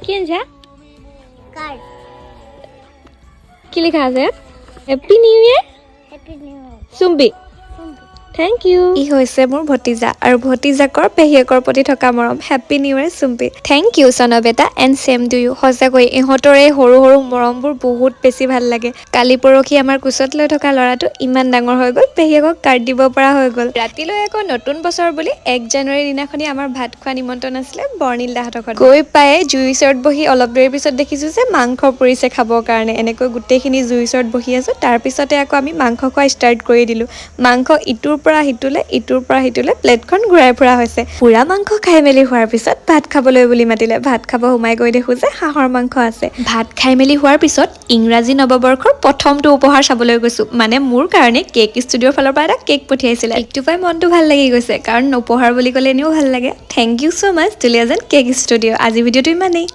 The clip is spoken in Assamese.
কি আনছা কাৰ্ড কি লিখা আছে happy new year happy new year Chumbi thank you ই হৈছে মোৰ ভতিজা আৰু ভতিজাকৰ পেহীয়েকৰ প্ৰতি থকা মৰম happy new year Chumpi thank you সনা বেটা এণ্ড চেম টু ইউ সঁচাকৈ ইহঁতৰ এই সৰু সৰু মৰমবোৰ বহুত বেছি ভাল লাগে কালি পৰহি আমাৰ কোচত লৈ থকা ল'ৰাটো ইমান ডাঙৰ হৈ গ'ল পেহীয়েকক কাৰ্ড দিব পৰা হৈ গ'ল ৰাতিলৈ আকৌ নতুন বছৰ বুলি 1 জানুৱাৰী দিনাখনি আমাৰ ভাত খোৱা নিমন্ত্ৰণ আছিলে বৰ্ণিল দাহঁতৰ ঘৰত গৈ পায়ে জুইৰ ওচৰত বহি অলপ দেৰিৰ পিছত দেখিছোঁ যে মাংস পৰিছে খাবৰ কাৰণে এনেকৈ গোটেইখিনি জুইৰ ওচৰত বহি আছোঁ তাৰপিছতে আকৌ আমি মাংস খোৱা ষ্টাৰ্ট কৰি দিলোঁ মাংস ইটোৰ পৰা সিটোলে প্লেটখন ঘূৰাই ফুৰা হৈছে পুৰা মাংস খাই মেলি হোৱাৰ পিছত ভাত খাবলৈ বুলি মাতিলে ভাত খাব সোমাই গৈ দেখো যে হাঁহৰ মাংস আছে ভাত খাই মেলি হোৱাৰ পিছত ইংৰাজী নৱবৰ্ষৰ প্ৰথমটো উপহাৰ চাবলৈ গৈছো মানে মোৰ কাৰণে কেক ষ্টুডিঅ'ৰ ফালৰ পৰা এটা কেক পঠিয়াইছিলে কেকটো পাই মনটো ভাল লাগি গৈছে কাৰণ উপহাৰ বুলি ক'লে এনেও ভাল লাগে thank you so' much Duliajan cake studio' আজি ভিডিঅ'টো ইমানেই